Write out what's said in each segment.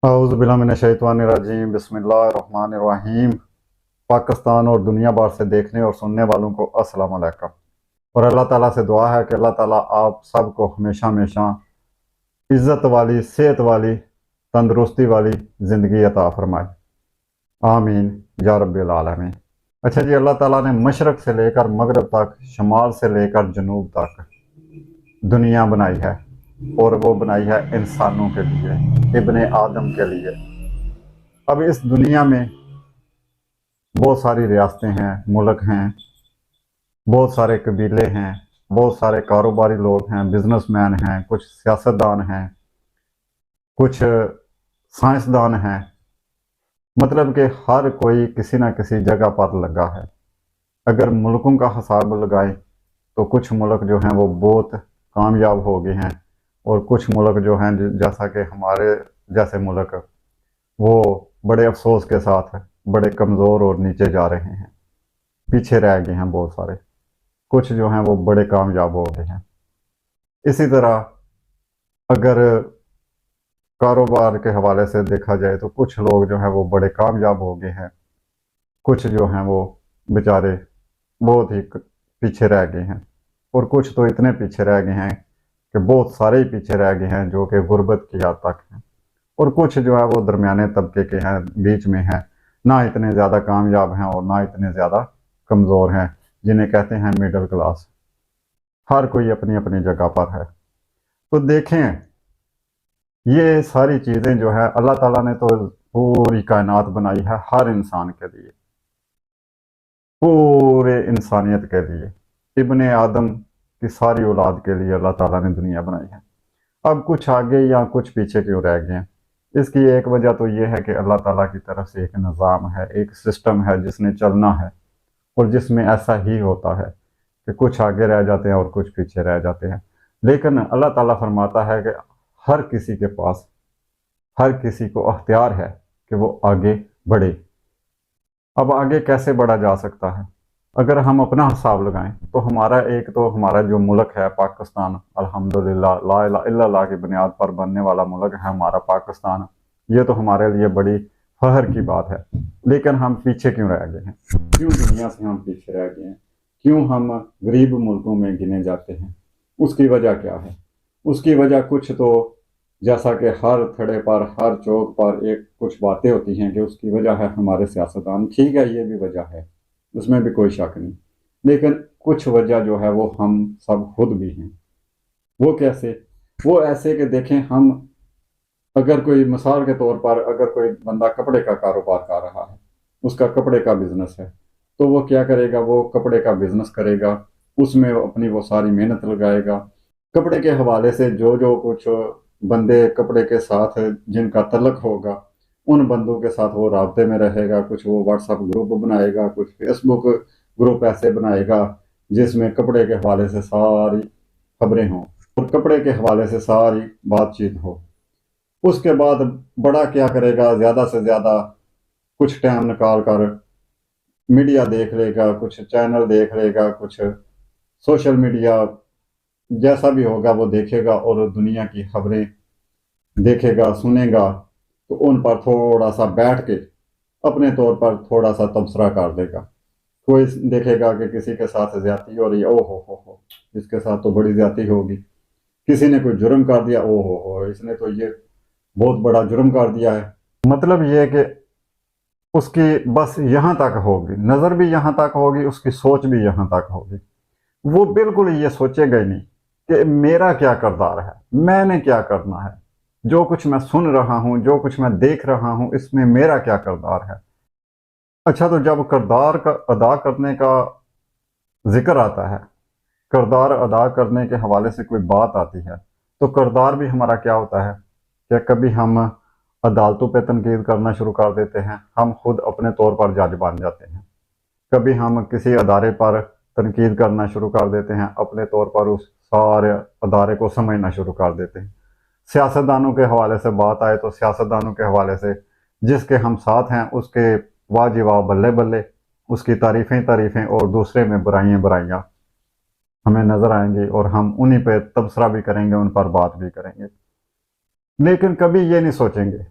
अऊज़ु बिल्लाहि मिनश्शैतानिर्रजीम बिस्मिल्लाहिर्रहमानिर्रहीम। पाकिस्तान और दुनिया भर से देखने और सुनने वालों को अस्सलाम वालेकुम। और अल्लाह ताला से दुआ है कि अल्लाह ताला आप सबको हमेशा हमेशा इज़्ज़त वाली, सेहत वाली, तंदुरुस्ती वाली ज़िंदगी अता फरमाए। आमीन या रब्बिल आलमीन। अच्छा जी, अल्लाह ताला ने मशरक़ से लेकर मगरब तक, शमाल से लेकर जनूब तक दुनिया बनाई है, और वो बनाई है इंसानों के लिए, इब्ने आदम के लिए। अब इस दुनिया में बहुत सारी रियासतें हैं, मुल्क हैं, बहुत सारे कबीले हैं, बहुत सारे कारोबारी लोग हैं, बिजनेसमैन हैं, कुछ सियासतदान हैं, कुछ साइंसदान हैं। मतलब कि हर कोई किसी न किसी जगह पर लगा है। अगर मुल्कों का हिसाब लगाएं तो कुछ मुल्क जो हैं वो बहुत कामयाब हो गए हैं, और कुछ मुल्क जो हैं जैसा कि हमारे जैसे मुल्क, वो बड़े अफसोस के साथ बड़े कमज़ोर और नीचे जा रहे हैं, पीछे रह गए हैं बहुत सारे। कुछ जो हैं वो बड़े कामयाब हो गए हैं। इसी तरह अगर कारोबार के हवाले से देखा जाए तो कुछ लोग जो हैं वो बड़े कामयाब हो गए हैं, कुछ जो हैं वो बेचारे बहुत ही पीछे रह गए हैं, और कुछ तो इतने पीछे रह गए हैं कि बहुत सारे ही पीछे रह गए हैं, जो कि गुर्बत की हद तक हैं। और कुछ जो है वो दरमियाने तबके के हैं, बीच में हैं, ना इतने ज़्यादा कामयाब हैं और ना इतने ज़्यादा कमज़ोर हैं, जिन्हें कहते हैं मिडिल क्लास। हर कोई अपनी अपनी जगह पर है। तो देखें, ये सारी चीज़ें जो है अल्लाह ताला ने तो पूरी कायनात बनाई है हर इंसान के लिए, पूरे इंसानियत के लिए, इब्ने आदम की सारी औलाद के लिए अल्लाह ताला ने दुनिया बनाई है। अब कुछ आगे या कुछ पीछे क्यों रह गए हैं? इसकी एक वजह तो ये है कि अल्लाह ताला की तरफ से एक निज़ाम है, एक सिस्टम है जिसने चलना है, और जिसमें ऐसा ही होता है कि कुछ आगे रह जाते हैं और कुछ पीछे रह जाते हैं। लेकिन अल्लाह ताला फरमाता है कि हर किसी के पास, हर किसी को अख्तियार है कि वो आगे बढ़े। अब आगे कैसे बढ़ा जा सकता है? अगर हम अपना हिसाब लगाएं तो हमारा जो मुल्क है पाकिस्तान, अल्हम्दुलिल्लाह ला इलाहा इल्लल्लाह की बुनियाद पर बनने वाला मुल्क है हमारा पाकिस्तान। ये तो हमारे लिए बड़ी फख्र की बात है। लेकिन हम पीछे क्यों रह गए हैं? क्यों दुनिया से हम पीछे रह गए हैं? क्यों हम गरीब मुल्कों में गिने जाते हैं? उसकी वजह क्या है? उसकी वजह कुछ तो, जैसा कि हर थड़े पर, हर चौक पर एक कुछ बातें होती हैं कि उसकी वजह है हमारे सियासतदान। ठीक है, ये भी वजह है, उसमें भी कोई शक नहीं। लेकिन कुछ वजह जो है वो हम सब खुद भी हैं। वो कैसे? वो ऐसे कि देखें, हम अगर कोई मिसाल के तौर पर, अगर कोई बंदा कपड़े का कारोबार कर रहा है, उसका कपड़े का बिजनेस है, तो वो क्या करेगा? वो कपड़े का बिजनेस करेगा, उसमें अपनी वो सारी मेहनत लगाएगा। कपड़े के हवाले से जो जो कुछ बंदे कपड़े के साथ जिनका तल्लक होगा, उन बंदों के साथ वो राब्ते में रहेगा। कुछ वो व्हाट्सएप ग्रुप बनाएगा, कुछ फेसबुक ग्रुप ऐसे बनाएगा जिसमें कपड़े के हवाले से सारी खबरें हों और कपड़े के हवाले से सारी बातचीत हो। उसके बाद बड़ा क्या करेगा? ज़्यादा से ज़्यादा कुछ टाइम निकाल कर मीडिया देख लेगा, कुछ चैनल देख लेगा, कुछ सोशल मीडिया जैसा भी होगा वो देखेगा, और दुनिया की खबरें देखेगा, सुनेगा, तो उन पर थोड़ा सा बैठ के अपने तौर पर थोड़ा सा तबसरा कर देगा। कोई देखेगा कि किसी के साथ ज्यादती हो रही है, ओ हो, इसके साथ तो बड़ी ज्यादती होगी। किसी ने कोई जुर्म कर दिया, ओ हो, इसने तो ये बहुत बड़ा जुर्म कर दिया है। मतलब ये है कि उसकी बस यहाँ तक होगी, नज़र भी यहाँ तक होगी, उसकी सोच भी यहाँ तक होगी। वो बिल्कुल ये सोचेगा ही नहीं कि मेरा क्या किरदार है, मैंने क्या करना है, जो कुछ मैं सुन रहा हूँ, जो कुछ मैं देख रहा हूँ, इसमें मेरा क्या किरदार है। अच्छा, तो जब किरदार का अदा करने का जिक्र आता है, किरदार अदा करने के हवाले से कोई बात आती है, तो किरदार भी हमारा क्या होता है? क्या कभी हम अदालतों पे तनकीद करना शुरू कर देते हैं, हम खुद अपने तौर पर जज बन जाते हैं। कभी हम किसी अदारे पर तनकीद करना शुरू कर देते हैं, अपने तौर पर उस सारे अदारे को समझना शुरू कर देते हैं। सियासतदानों के हवाले से बात आए तो सियासतदानों के हवाले से जिसके हम साथ हैं उसके वाह जी वाह, बल्ले बल्ले, उसकी तारीफ़ें तारीफ़ें, और दूसरे में बुराइयां बुराइयां हमें नज़र आएंगी, और हम उन्हीं पर तबसरा भी करेंगे, उन पर बात भी करेंगे। लेकिन कभी ये नहीं सोचेंगे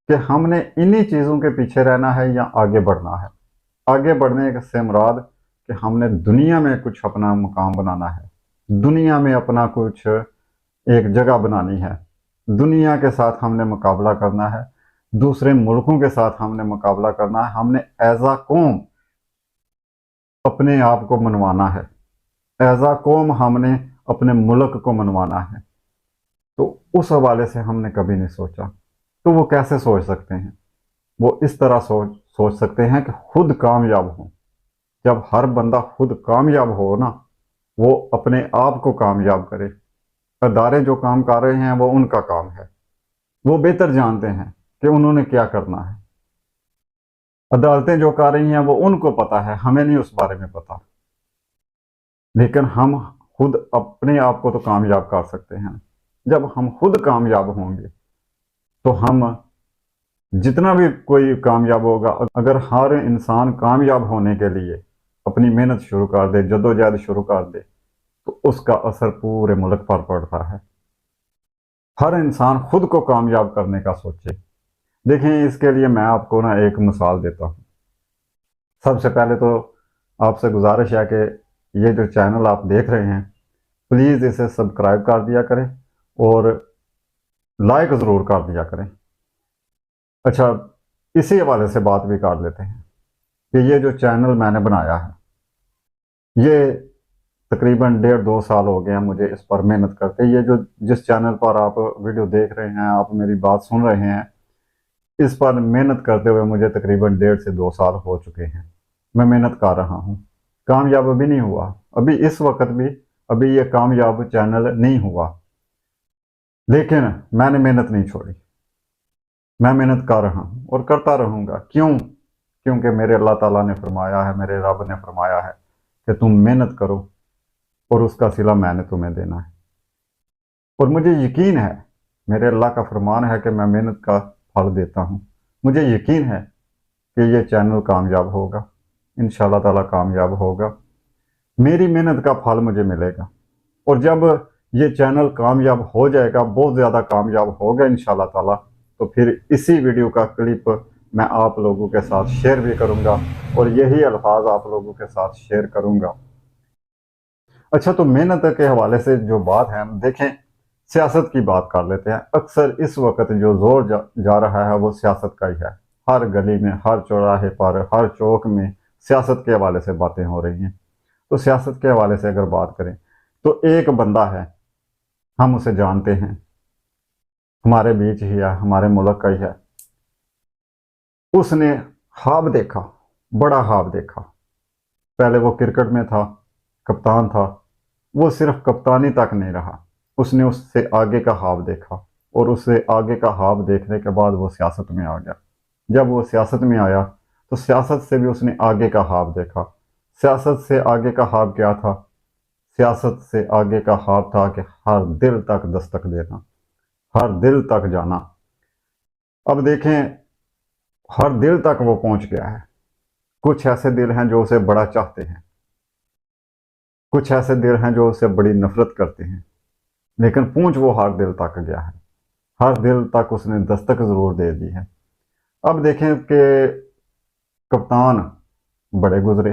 कि हमने इन्हीं चीज़ों के पीछे रहना है या आगे बढ़ना है। आगे बढ़ने से मुराद कि हमने दुनिया में कुछ अपना मुकाम बनाना है, दुनिया में अपना कुछ एक जगह बनानी है, दुनिया के साथ हमने मुकाबला करना है, दूसरे मुल्कों के साथ हमने मुकाबला करना है, हमने एज आ कौम अपने आप को मनवाना है, एज आ कौम हमने अपने मुल्क को मनवाना है। तो उस हवाले से हमने कभी नहीं सोचा। तो वो कैसे सोच सकते हैं? वो इस तरह सोच सकते हैं कि खुद कामयाब हो। जब हर बंदा खुद कामयाब हो ना, वो अपने आप को कामयाब करे। अदारे जो काम कर रहे हैं वो उनका काम है, वो बेहतर जानते हैं कि उन्होंने क्या करना है। अदालतें जो कर रही हैं वो उनको पता है, हमें नहीं उस बारे में पता। लेकिन हम खुद अपने आप को तो कामयाब कर सकते हैं। जब हम खुद कामयाब होंगे तो हम जितना भी कोई कामयाब होगा, अगर हर इंसान कामयाब होने के लिए अपनी मेहनत शुरू कर दे, जद्दोजहद शुरू कर दे, तो उसका असर पूरे मुल्क पर पड़ता है। हर इंसान खुद को कामयाब करने का सोचे। देखें, इसके लिए मैं आपको ना एक मिसाल देता हूँ। सबसे पहले तो आपसे गुजारिश है कि ये जो चैनल आप देख रहे हैं, प्लीज़ इसे सब्सक्राइब कर दिया करें और लाइक ज़रूर कर दिया करें। अच्छा, इसी हवाले से बात भी कर लेते हैं कि ये जो चैनल मैंने बनाया है, ये तकरीबन 1.5-2 साल हो गए हैं मुझे इस पर मेहनत करते। ये जो जिस चैनल पर आप वीडियो देख रहे हैं, आप मेरी बात सुन रहे हैं, इस पर मेहनत करते हुए मुझे तकरीबन 1.5 से 2 साल हो चुके हैं। मैं मेहनत कर रहा हूँ, कामयाब अभी नहीं हुआ। अभी इस वक्त भी अभी ये कामयाब चैनल नहीं हुआ, लेकिन मैंने मेहनत नहीं छोड़ी। मैं मेहनत कर रहा हूँ और करता रहूँगा। क्यों? क्योंकि मेरे अल्लाह ताला ने फरमाया है, मेरे रब ने फरमाया है कि तुम मेहनत करो और उसका सिला मैंने तुम्हें देना है। और मुझे यकीन है, मेरे अल्लाह का फरमान है कि मैं मेहनत का फल देता हूँ। मुझे यकीन है कि ये चैनल कामयाब होगा, इंशाल्लाह ताला कामयाब होगा। मेरी मेहनत का फल मुझे मिलेगा। और जब ये चैनल कामयाब हो जाएगा, बहुत ज़्यादा कामयाब होगा इंशाल्लाह ताला, तो फिर इसी वीडियो का क्लिप मैं आप लोगों के साथ शेयर भी करूंगा और यही अल्फाज आप लोगों के साथ शेयर करूंगा। अच्छा, तो मेहनत के हवाले से जो बात है, हम देखें, सियासत की बात कर लेते हैं। अक्सर इस वक्त जो जोर जा रहा है वो सियासत का ही है। हर गली में, हर चौराहे पर, हर चौक में सियासत के हवाले से बातें हो रही हैं। तो सियासत के हवाले से अगर बात करें तो एक बंदा है, हम उसे जानते हैं, हमारे बीच ही है, हमारे मुल्क का ही है। उसने ख्वाब देखा, बड़ा ख्वाब देखा। पहले वो क्रिकेट में था, कप्तान था। वो सिर्फ कप्तानी तक नहीं रहा, उसने उससे आगे का ख्वाब देखा और उससे आगे का ख्वाब देखने के बाद वो सियासत में आ गया। जब वो सियासत में आया तो सियासत से भी उसने आगे का ख्वाब देखा। सियासत से आगे का ख्वाब क्या था? सियासत से आगे का ख्वाब था कि हर दिल तक दस्तक देना, हर दिल तक जाना। अब देखें, हर दिल तक वो पहुंच गया है। कुछ ऐसे दिल हैं जो उसे बड़ा चाहते हैं, कुछ ऐसे दिल हैं जो उसे बड़ी नफरत करते हैं, लेकिन पहुंच वो हर दिल तक गया है। हर दिल तक उसने दस्तक जरूर दे दी है। अब देखें कि कप्तान बड़े गुजरे,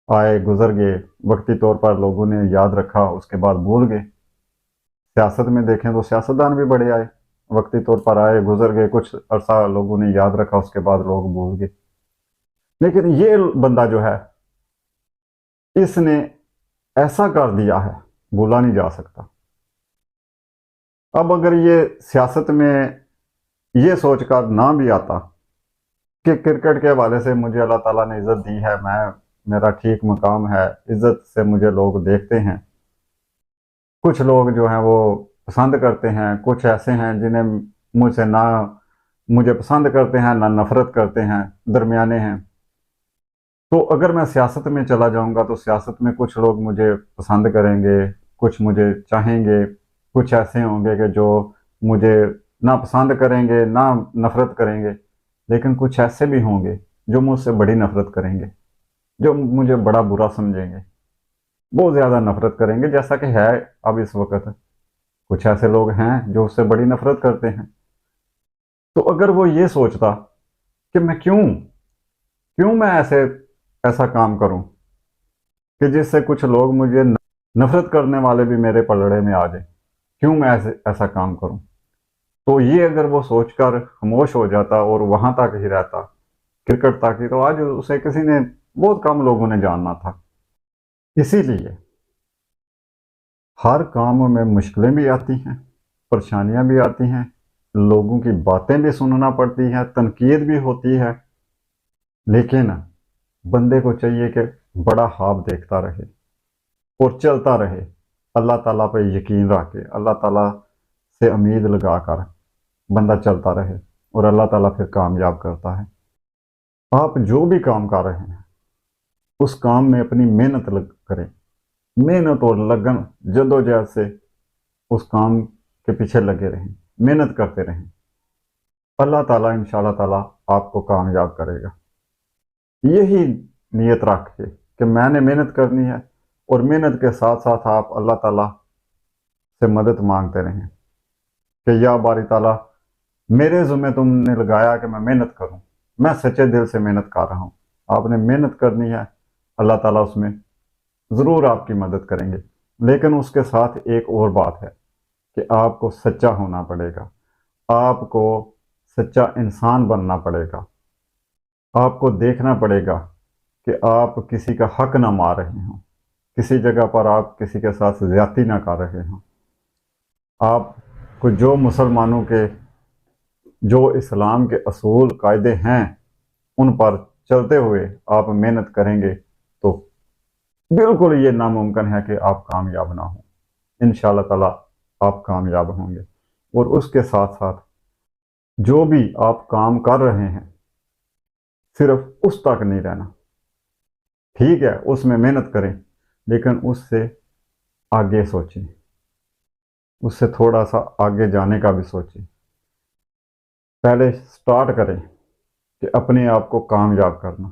आए गुजर गए, वक्ती तौर पर लोगों ने याद रखा, उसके बाद भूल गए। सियासत में देखें तो सियासतदान भी बड़े आए, वक्ती तौर पर आए, गुजर गए, कुछ अरसा लोगों ने याद रखा, उसके बाद लोग भूल गए। लेकिन ये बंदा जो है, इसने ऐसा कर दिया है, भूला नहीं जा सकता। अब अगर ये सियासत में ये सोचकर ना भी आता कि क्रिकेट के हवाले से मुझे अल्लाह ताला ने इज्जत दी है, मेरा ठीक मकाम है, इज्जत से मुझे लोग देखते हैं, कुछ लोग जो हैं वो पसंद करते हैं, कुछ ऐसे हैं जिन्हें मुझसे ना मुझे पसंद करते हैं ना नफरत करते हैं, दरमियाने हैं। तो अगर मैं सियासत में चला जाऊंगा तो सियासत में कुछ लोग मुझे पसंद करेंगे, कुछ मुझे चाहेंगे, कुछ ऐसे होंगे कि जो मुझे ना पसंद करेंगे ना नफरत करेंगे, लेकिन कुछ ऐसे भी होंगे जो मुझसे बड़ी नफरत करेंगे, जो मुझे बड़ा बुरा समझेंगे, बहुत ज़्यादा नफरत करेंगे, जैसा कि है अब इस वक्त। कुछ ऐसे लोग हैं जो उससे बड़ी नफरत करते हैं। تو اگر وہ یہ سوچتا کہ میں کیوں میں ایسا کام کروں کہ جس سے کچھ لوگ مجھے نفرت کرنے والے بھی میرے پلڑے میں آ جائیں، کیوں میں ایسا کام کروں، تو یہ اگر وہ سوچ کر خاموش ہو جاتا اور وہاں تک ہی رہتا کرکٹ تک ہی، تو آج اسے کسی نے، بہت کم لوگوں نے جاننا تھا۔ اسی لیے ہر کام میں مشکلیں بھی آتی ہیں، پریشانیاں بھی آتی ہیں، لوگوں کی باتیں بھی سننا پڑتی ہیں، تنقید بھی ہوتی ہے، لیکن بندے کو چاہیے کہ بڑا خواب دیکھتا رہے اور چلتا رہے، اللہ تعالیٰ پہ یقین رکھ کے، اللہ تعالیٰ سے امید لگا کر بندہ چلتا رہے، اور اللہ تعالیٰ پھر کامیاب کرتا ہے۔ آپ جو بھی کام کر رہے ہیں اس کام میں اپنی محنت کریں، محنت اور لگن جدوجہد سے اس کام کے پیچھے لگے رہیں، محنت کرتے رہیں، اللہ تعالیٰ انشاءاللہ تعالیٰ آپ کو کامیاب کرے گا۔ یہی نیت رکھ کے کہ میں نے محنت کرنی ہے، اور محنت کے ساتھ ساتھ آپ اللہ تعالیٰ سے مدد مانگتے رہیں کہ یا باری تعالیٰ میرے ذمہ تم نے لگایا کہ میں محنت کروں، میں سچے دل سے محنت کر رہا ہوں، آپ نے محنت کرنی ہے، اللہ تعالیٰ اس میں ضرور آپ کی مدد کریں گے۔ لیکن اس کے ساتھ ایک اور بات ہے کہ آپ کو سچا ہونا پڑے گا، آپ کو سچا انسان بننا پڑے گا، آپ کو دیکھنا پڑے گا کہ آپ کسی کا حق نہ مار رہے ہوں، کسی جگہ پر آپ کسی کے ساتھ زیادتی نہ کر رہے ہوں، آپ کو جو مسلمانوں کے، جو اسلام کے اصول قاعدے ہیں ان پر چلتے ہوئے آپ محنت کریں گے تو بالکل یہ ناممکن ہے کہ آپ کامیاب نہ ہوں، انشاءاللہ تعالیٰ آپ کامیاب ہوں گے۔ اور اس کے ساتھ ساتھ جو بھی آپ کام کر رہے ہیں صرف اس تک نہیں رہنا، ٹھیک ہے اس میں محنت کریں، لیکن اس سے آگے سوچیں، اس سے تھوڑا سا آگے جانے کا بھی سوچیں۔ پہلے سٹارٹ کریں کہ اپنے آپ کو کامیاب کرنا،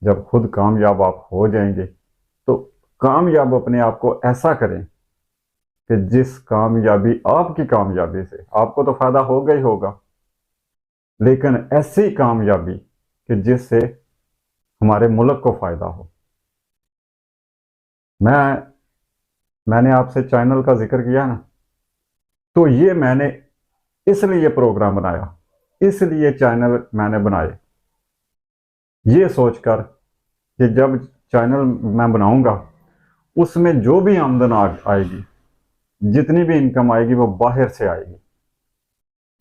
جب خود کامیاب آپ ہو جائیں گے تو کامیاب اپنے آپ کو ایسا کریں کہ جس کامیابی، آپ کی کامیابی سے آپ کو تو فائدہ ہوگا ہی ہوگا، لیکن ایسی کامیابی کہ جس سے ہمارے ملک کو فائدہ ہو۔ میں نے آپ سے چینل کا ذکر کیا نا، تو یہ میں نے اس لیے پروگرام بنایا، اس لیے چینل میں نے بنائے، یہ سوچ کر کہ جب چینل میں بناؤں گا اس میں جو بھی آمدن آئے گی، جتنی بھی انکم آئے گی وہ باہر سے آئے گی،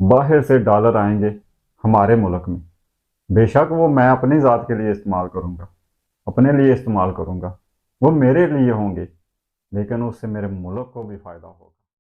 باہر سے ڈالر آئیں گے ہمارے ملک میں، بے شک وہ میں اپنی ذات کے لیے استعمال کروں گا، اپنے لیے استعمال کروں گا، وہ میرے لیے ہوں گے، لیکن اس سے میرے ملک کو بھی فائدہ ہوگا۔